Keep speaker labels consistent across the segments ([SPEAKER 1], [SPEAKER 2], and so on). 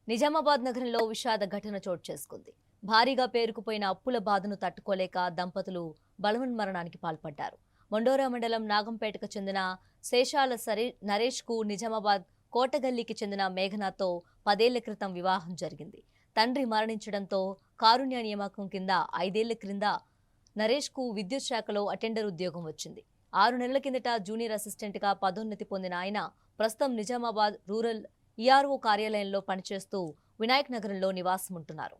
[SPEAKER 1] నిజామాబాద్ నగరంలో విషాద ఘటన చోటు చేసుకుంది. భారీగా పేరుకుపోయిన అప్పుల బాధను తట్టుకోలేక దంపతులు బలవన్మరణానికి పాల్పడ్డారు. మొండోరా మండలం నాగంపేటకు చెందిన శేషాల నరేష్ కు నిజామాబాద్ కోటగల్లీకి చెందిన మేఘనాతో 10 ఏళ్ల క్రితం వివాహం జరిగింది. తండ్రి మరణించడంతో కారుణ్య నియామకం కింద 5 ఏళ్ల క్రింద నరేష్ కు విద్యుత్ శాఖలో అటెండర్ ఉద్యోగం వచ్చింది. 6 నెలల కిందట జూనియర్ అసిస్టెంట్ గా పదోన్నతి పొందిన ఆయన ప్రస్తుతం నిజామాబాద్ రూరల్ ఈఆర్ఓ కార్యాలయంలో పనిచేస్తూ వినాయక్ నగరంలో నివాసం ఉంటున్నారు.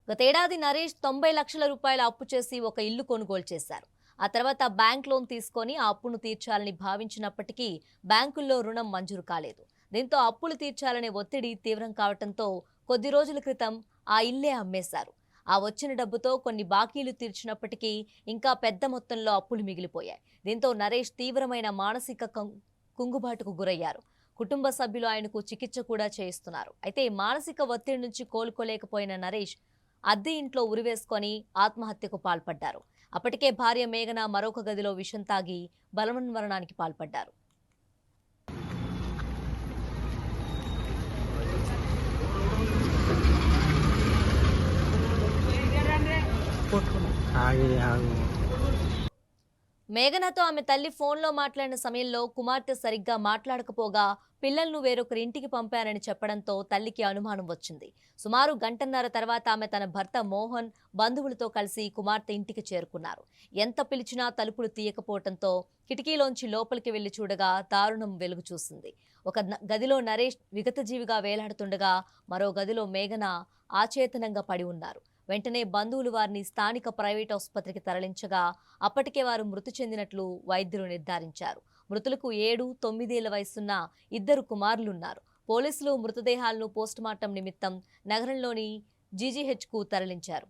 [SPEAKER 1] గతేడాది నరేష్ 90 లక్షల రూపాయల అప్పు చేసి ఒక ఇల్లు కొనుగోలు చేశారు. ఆ తర్వాత బ్యాంక్ లోన్ తీసుకొని ఆ అప్పును తీర్చాలని భావించినప్పటికీ బ్యాంకుల్లో రుణం మంజూరు కాలేదు. దీంతో అప్పులు తీర్చాలనే ఒత్తిడి తీవ్రం కావడంతో కొద్ది రోజుల క్రితం ఆ ఇల్లే అమ్మేశారు. ఆ వచ్చిన డబ్బుతో కొన్ని బాకీలు తీర్చినప్పటికీ ఇంకా పెద్ద మొత్తంలో అప్పులు మిగిలిపోయాయి. దీంతో నరేష్ తీవ్రమైన మానసిక కుంగుబాటుకు గురయ్యారు. కుటుంబ సభ్యులు ఆయనకు చికిత్స కూడా చేయిస్తున్నారు. అయితే మానసిక ఒత్తిడి నుంచి కోలుకోలేకపోయిన నరేష్ అద్దె ఇంట్లో ఉరివేసుకొని ఆత్మహత్యకు పాల్పడ్డారు. అప్పటికే భార్య మేఘన మరొక గదిలో విషం తాగి బలవన్మరణానికి పాల్పడ్డారు. మేఘనతో ఆమె తల్లి ఫోన్లో మాట్లాడిన సమయంలో కుమార్తె సరిగ్గా మాట్లాడకపోగా పిల్లలను వేరొకరి ఇంటికి పంపానని చెప్పడంతో తల్లికి అనుమానం వచ్చింది. సుమారు గంటన్నర తర్వాత ఆమె తన భర్త మోహన్ బంధువులతో కలిసి కుమార్తె ఇంటికి చేరుకున్నారు. ఎంత పిలిచినా తలుపులు తీయకపోవడంతో కిటికీలోంచి లోపలికి వెళ్లి చూడగా దారుణం వెలుగు చూసింది. ఒక గదిలో నరేష్ విగతజీవిగా వేలాడుతుండగా మరో గదిలో మేఘన ఆచేతనంగా పడి ఉన్నారు. వెంటనే బంధువులు వారిని స్థానిక ప్రైవేట్ ఆసుపత్రికి తరలించగా అప్పటికే వారు మృతి చెందినట్లు వైద్యులు నిర్ధారించారు. మృతులకు 7, 9 ఏళ్ల వయసున్న 2 కుమారులున్నారు. పోలీసులు మృతదేహాలను పోస్టుమార్టం నిమిత్తం నగరంలోని జీజీహెచ్కు తరలించారు.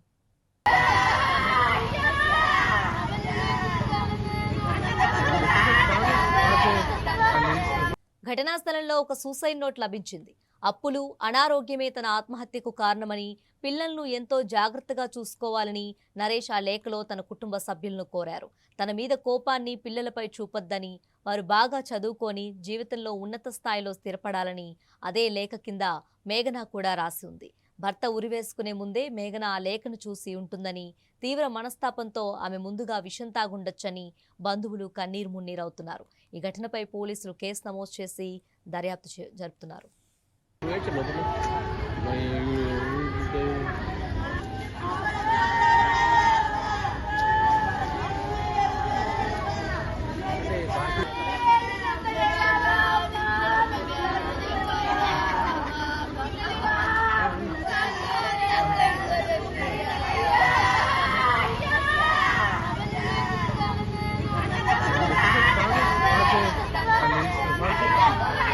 [SPEAKER 1] ఘటనా స్థలంలో ఒక సూసైడ్ నోట్ లభించింది. అప్పులు, అనారోగ్యమే తన ఆత్మహత్యకు కారణమని, పిల్లలను ఎంతో జాగ్రత్తగా చూసుకోవాలని నరేష్ ఆ లేఖలో తన కుటుంబ సభ్యులను కోరారు. తన మీద కోపాన్ని పిల్లలపై చూపొద్దని, వారు బాగా చదువుకొని జీవితంలో ఉన్నత స్థాయిలో స్థిరపడాలని అదే లేఖ కింద మేఘన కూడా రాసి ఉంది. భర్త ఉరివేసుకునే ముందే మేఘన ఆ లేఖను చూసి ఉంటుందని, తీవ్ర మనస్తాపంతో ఆమె ముందుగా విషం తాగుండొచ్చని బంధువులు కన్నీరు మున్నీరవుతున్నారు. ఈ ఘటనపై పోలీసులు కేసు నమోదు చేసి దర్యాప్తు జరుపుతున్నారు.
[SPEAKER 2] Nói chung là